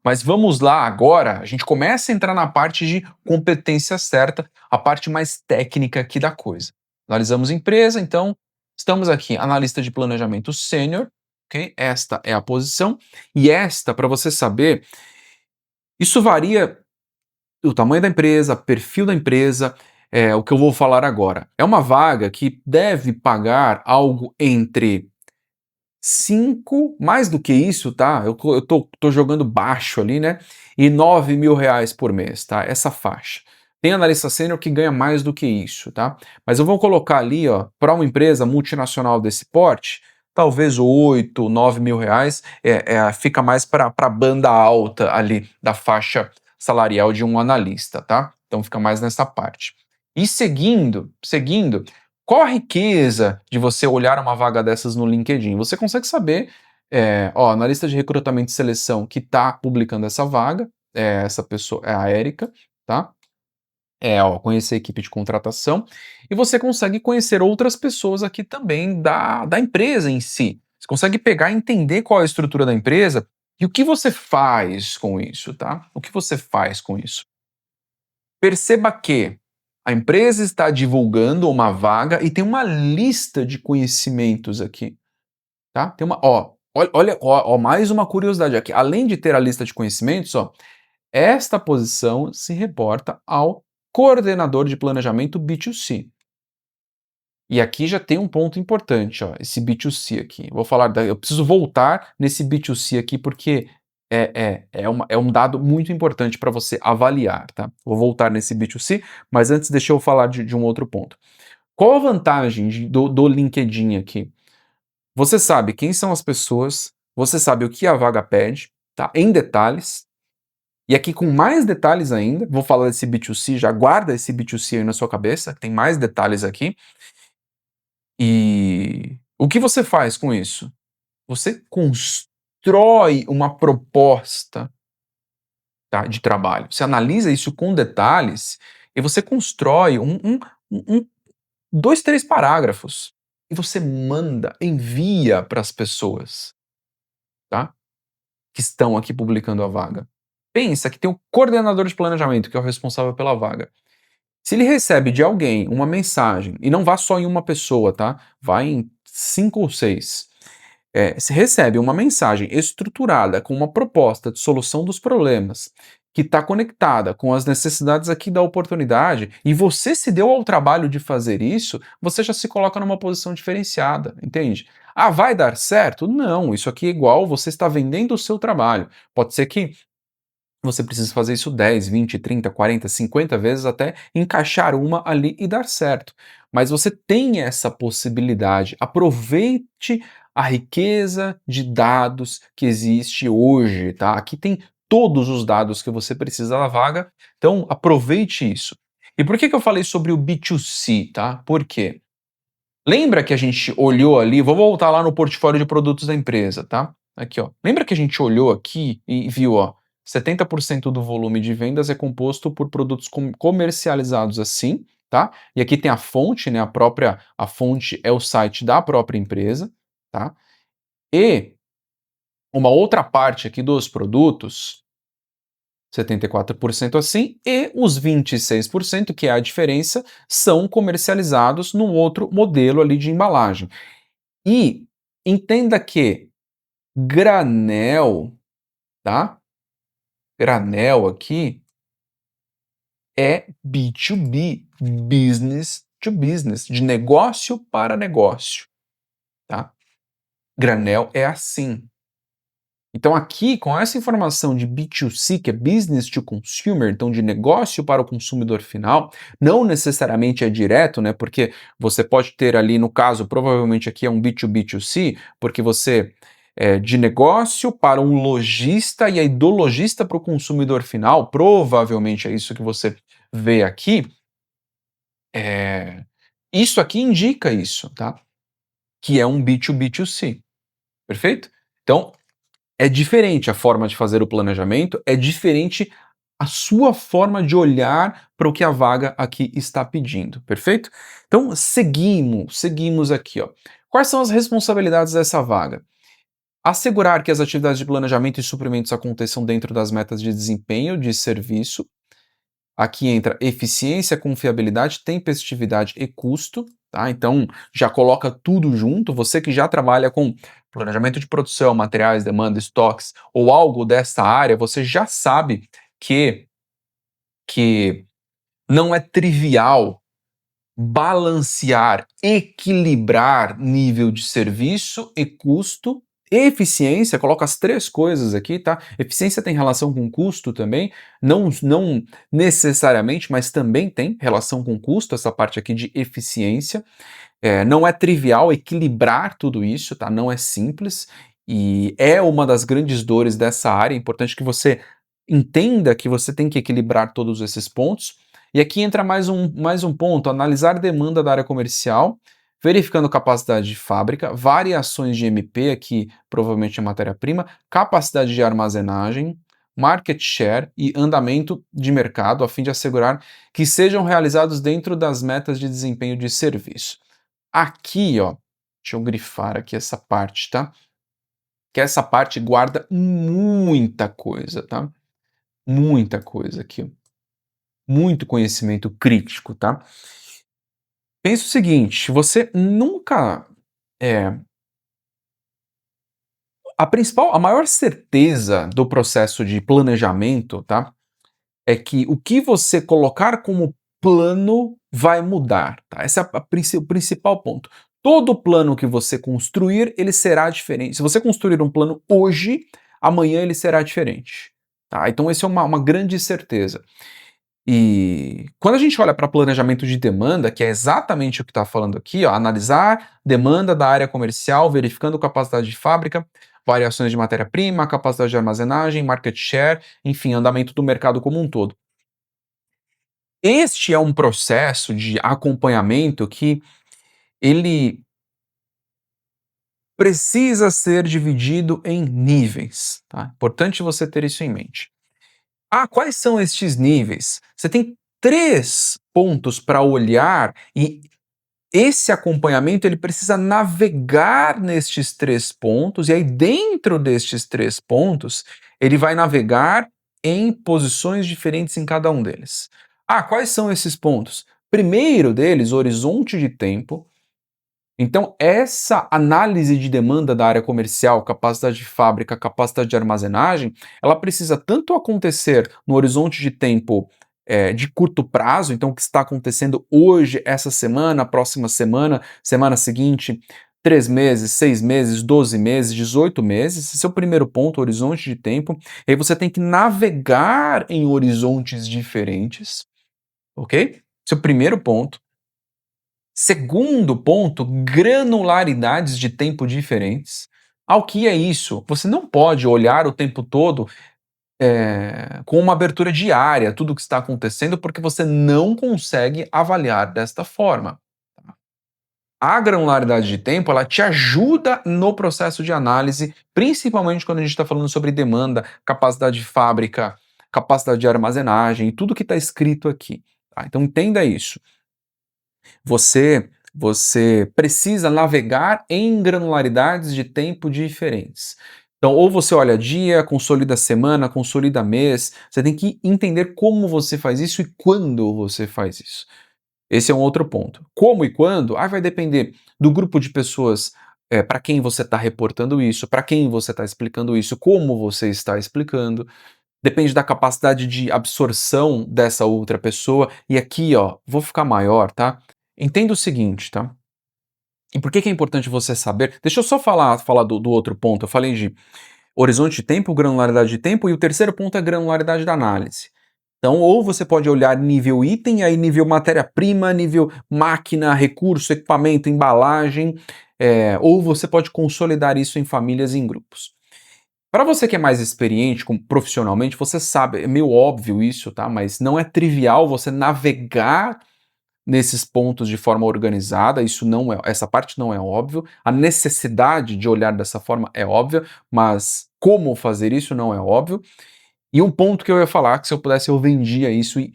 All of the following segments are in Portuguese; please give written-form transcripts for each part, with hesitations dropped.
Mas vamos lá agora, a gente começa a entrar na parte de competência certa, a parte mais técnica aqui da coisa. Analisamos empresa, então estamos aqui, analista de planejamento sênior, ok? Esta é a posição, e esta, para você saber, isso varia o tamanho da empresa, perfil da empresa, o que eu vou falar agora. É uma vaga que deve pagar algo entre 5, mais do que isso, tá? Eu tô jogando baixo ali, né? E R$ 9.000 por mês, tá? Essa faixa. Tem analista sênior que ganha mais do que isso, tá? Mas eu vou colocar ali, ó, para uma empresa multinacional desse porte, talvez 8, R$ 9.000, fica mais para a banda alta ali da faixa salarial de um analista, tá? Então fica mais nessa parte. E seguindo, qual a riqueza de você olhar uma vaga dessas no LinkedIn? Você consegue saber, analista de recrutamento e seleção que está publicando essa vaga, essa pessoa é a Érica, tá? Conhecer a equipe de contratação, e você consegue conhecer outras pessoas aqui também da empresa em si. Você consegue pegar e entender qual é a estrutura da empresa e o que você faz com isso, tá? O que você faz com isso? Perceba que a empresa está divulgando uma vaga e tem uma lista de conhecimentos aqui, tá? Tem uma, olha, mais uma curiosidade aqui. Além de ter a lista de conhecimentos, esta posição se reporta ao coordenador de planejamento B2C. E aqui já tem um ponto importante, esse B2C aqui. Eu preciso voltar nesse B2C aqui porque é um dado muito importante para você avaliar, tá? Vou voltar nesse B2C, mas antes deixa eu falar de um outro ponto. Qual a vantagem do LinkedIn aqui? Você sabe quem são as pessoas, você sabe o que a vaga pede, tá? Em detalhes. E aqui com mais detalhes ainda, vou falar desse B2C, já guarda esse B2C aí na sua cabeça, tem mais detalhes aqui. E o que você faz com isso? Você constrói uma proposta, tá, de trabalho. Você analisa isso com detalhes e você constrói 2, 3 parágrafos e você envia para as pessoas, tá, que estão aqui publicando a vaga. Pensa que tem um coordenador de planejamento, que é o responsável pela vaga. Se ele recebe de alguém uma mensagem, e não vá só em uma pessoa, tá? Vai em 5 ou 6. Se recebe uma mensagem estruturada com uma proposta de solução dos problemas, que está conectada com as necessidades aqui da oportunidade, e você se deu ao trabalho de fazer isso, você já se coloca numa posição diferenciada, entende? Ah, vai dar certo? Não, isso aqui é igual você está vendendo o seu trabalho. Pode ser que você precisa fazer isso 10, 20, 30, 40, 50 vezes até encaixar uma ali e dar certo. Mas você tem essa possibilidade. Aproveite a riqueza de dados que existe hoje, tá? Aqui tem todos os dados que você precisa da vaga, então aproveite isso. E por que eu falei sobre o B2C, tá? Por quê? Lembra que a gente olhou ali, vou voltar lá no portfólio de produtos da empresa, tá? Aqui, ó. Lembra que a gente olhou aqui e viu, 70% do volume de vendas é composto por produtos comercializados assim, tá? E aqui tem a fonte, né? A fonte é o site da própria empresa, tá? E uma outra parte aqui dos produtos, 74% assim, e os 26%, que é a diferença, são comercializados num outro modelo ali de embalagem. E entenda que granel, tá? Granel aqui é B2B, business to business, de negócio para negócio, tá? Granel é assim. Então aqui, com essa informação de B2C, que é business to consumer, então de negócio para o consumidor final, não necessariamente é direto, né? Porque você pode ter ali, no caso, provavelmente aqui é um B2B2C, porque você é de negócio para um lojista e aí do lojista para o consumidor final, provavelmente é isso que você vê aqui. Isso aqui indica isso, tá? Que é um B2B2C, perfeito? Então, é diferente a forma de fazer o planejamento, é diferente a sua forma de olhar para o que a vaga aqui está pedindo, perfeito? Então, seguimos aqui, ó. Quais são as responsabilidades dessa vaga? Assegurar que as atividades de planejamento e suprimentos aconteçam dentro das metas de desempenho de serviço. Aqui entra eficiência, confiabilidade, tempestividade e custo, tá? Então já coloca tudo junto. Você que já trabalha com planejamento de produção, materiais, demanda, estoques ou algo dessa área, você já sabe que, que não é trivial balancear, equilibrar nível de serviço e custo. Eficiência, coloca as três coisas aqui, tá? Eficiência tem relação com custo também, não necessariamente, mas também tem relação com custo, essa parte aqui de eficiência. Não é trivial equilibrar tudo isso, tá? Não é simples, e é uma das grandes dores dessa área. É importante que você entenda que você tem que equilibrar todos esses pontos. E aqui entra mais um ponto: analisar demanda da área comercial, verificando capacidade de fábrica, variações de MP, aqui provavelmente é matéria-prima, capacidade de armazenagem, market share e andamento de mercado, a fim de assegurar que sejam realizados dentro das metas de desempenho de serviço. Aqui, ó, deixa eu grifar aqui essa parte, tá? Que essa parte guarda muita coisa, tá? Muita coisa aqui, muito conhecimento crítico, tá? Pensa o seguinte, você nunca é, a maior certeza do processo de planejamento, tá? É que o que você colocar como plano vai mudar, tá? Esse é o principal ponto. Todo plano que você construir, ele será diferente. Se você construir um plano hoje, amanhã ele será diferente, tá? Então esse é uma grande certeza. E quando a gente olha para planejamento de demanda, que é exatamente o que está falando aqui, ó, analisar demanda da área comercial, verificando capacidade de fábrica, variações de matéria-prima, capacidade de armazenagem, market share, enfim, andamento do mercado como um todo. Este é um processo de acompanhamento que ele precisa ser dividido em níveis, tá? Importante você ter isso em mente. Ah, quais são estes níveis? Você tem três pontos para olhar e esse acompanhamento ele precisa navegar nestes três pontos e aí dentro destes três pontos ele vai navegar em posições diferentes em cada um deles. Ah, quais são esses pontos? Primeiro deles, horizonte de tempo. Então, essa análise de demanda da área comercial, capacidade de fábrica, capacidade de armazenagem, ela precisa tanto acontecer no horizonte de tempo de curto prazo, então o que está acontecendo hoje, essa semana, próxima semana, semana seguinte, 3 meses, 6 meses, 12 meses, 18 meses, esse é o primeiro ponto, horizonte de tempo. E aí você tem que navegar em horizontes diferentes, ok? Esse é o primeiro ponto. Segundo ponto, granularidades de tempo diferentes. Ao que é isso? Você não pode olhar o tempo todo com uma abertura diária, tudo o que está acontecendo, porque você não consegue avaliar desta forma. A granularidade de tempo, ela te ajuda no processo de análise, principalmente quando a gente está falando sobre demanda, capacidade de fábrica, capacidade de armazenagem, tudo que está escrito aqui. Tá? Então entenda isso. Você precisa navegar em granularidades de tempo diferentes. Então, ou você olha dia, consolida semana, consolida mês, você tem que entender como você faz isso e quando você faz isso. Esse é um outro ponto. Como e quando? Vai depender do grupo de pessoas para quem você está reportando isso, para quem você está explicando isso, como você está explicando. Depende da capacidade de absorção dessa outra pessoa. E aqui, ó, vou ficar maior, tá? Entenda o seguinte, tá? E por que que é importante você saber? Deixa eu só falar do outro ponto. Eu falei de horizonte de tempo, granularidade de tempo, e o terceiro ponto é granularidade da análise. Então, ou você pode olhar nível item, aí nível matéria-prima, nível máquina, recurso, equipamento, embalagem, ou você pode consolidar isso em famílias e em grupos. Para você que é mais experiente profissionalmente, você sabe, é meio óbvio isso, tá? Mas não é trivial você navegar nesses pontos de forma organizada, isso não é, essa parte não é óbvio. A necessidade de olhar dessa forma é óbvia, mas como fazer isso não é óbvio. E um ponto que eu ia falar, que se eu pudesse eu vendia isso e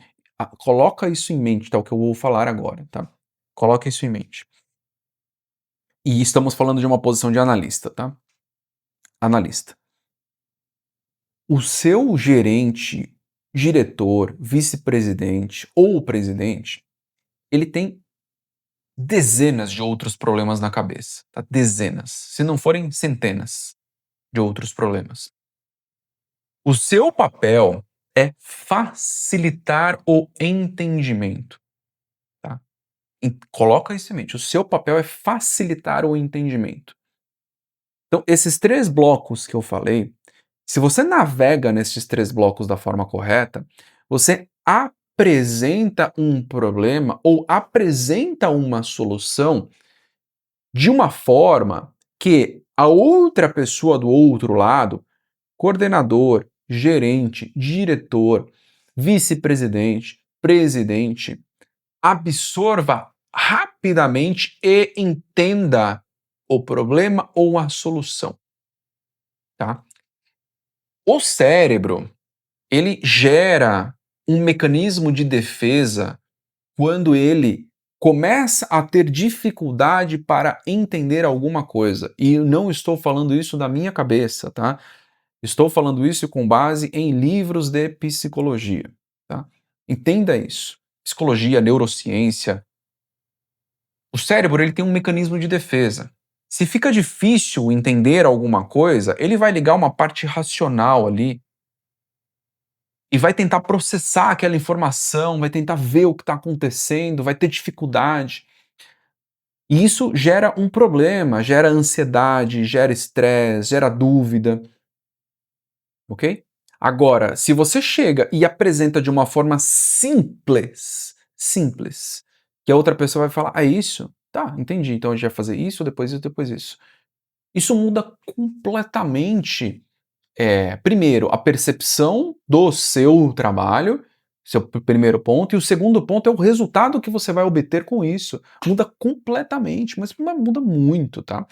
coloca isso em mente, tá? O que eu vou falar agora, tá? Coloca isso em mente. E estamos falando de uma posição de analista, tá? analista. O seu gerente, diretor, vice-presidente ou presidente, ele tem dezenas de outros problemas na cabeça, tá? Dezenas, se não forem centenas de outros problemas. O seu papel é facilitar o entendimento, tá? Coloca isso em mente, o seu papel é facilitar o entendimento. Então, esses 3 blocos que eu falei, se você navega nesses 3 blocos da forma correta, você apresenta um problema ou apresenta uma solução de uma forma que a outra pessoa do outro lado, coordenador, gerente, diretor, vice-presidente, presidente, absorva rapidamente e entenda o problema ou a solução, tá? O cérebro, ele gera um mecanismo de defesa quando ele começa a ter dificuldade para entender alguma coisa. E eu não estou falando isso da minha cabeça, tá? Estou falando isso com base em livros de psicologia, tá? Entenda isso. Psicologia, neurociência. O cérebro, ele tem um mecanismo de defesa. Se fica difícil entender alguma coisa, ele vai ligar uma parte racional ali e vai tentar processar aquela informação, vai tentar ver o que está acontecendo, vai ter dificuldade. E isso gera um problema, gera ansiedade, gera estresse, gera dúvida, ok? Agora, se você chega e apresenta de uma forma simples, que a outra pessoa vai falar, ah, isso? Tá, entendi, então a gente vai fazer isso, depois isso, depois isso. Isso muda completamente primeiro, a percepção do seu trabalho, seu primeiro ponto, e o segundo ponto é o resultado que você vai obter com isso. Muda completamente, mas muda muito, tá?